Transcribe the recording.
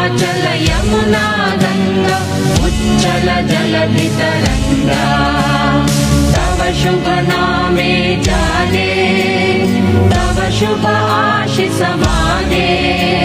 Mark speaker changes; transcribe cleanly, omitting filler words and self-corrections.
Speaker 1: हिमाचल यमुना गंगा उच्चल जलधि तरंगा तव शुभ नामे जाने तव शुभ आशीष माने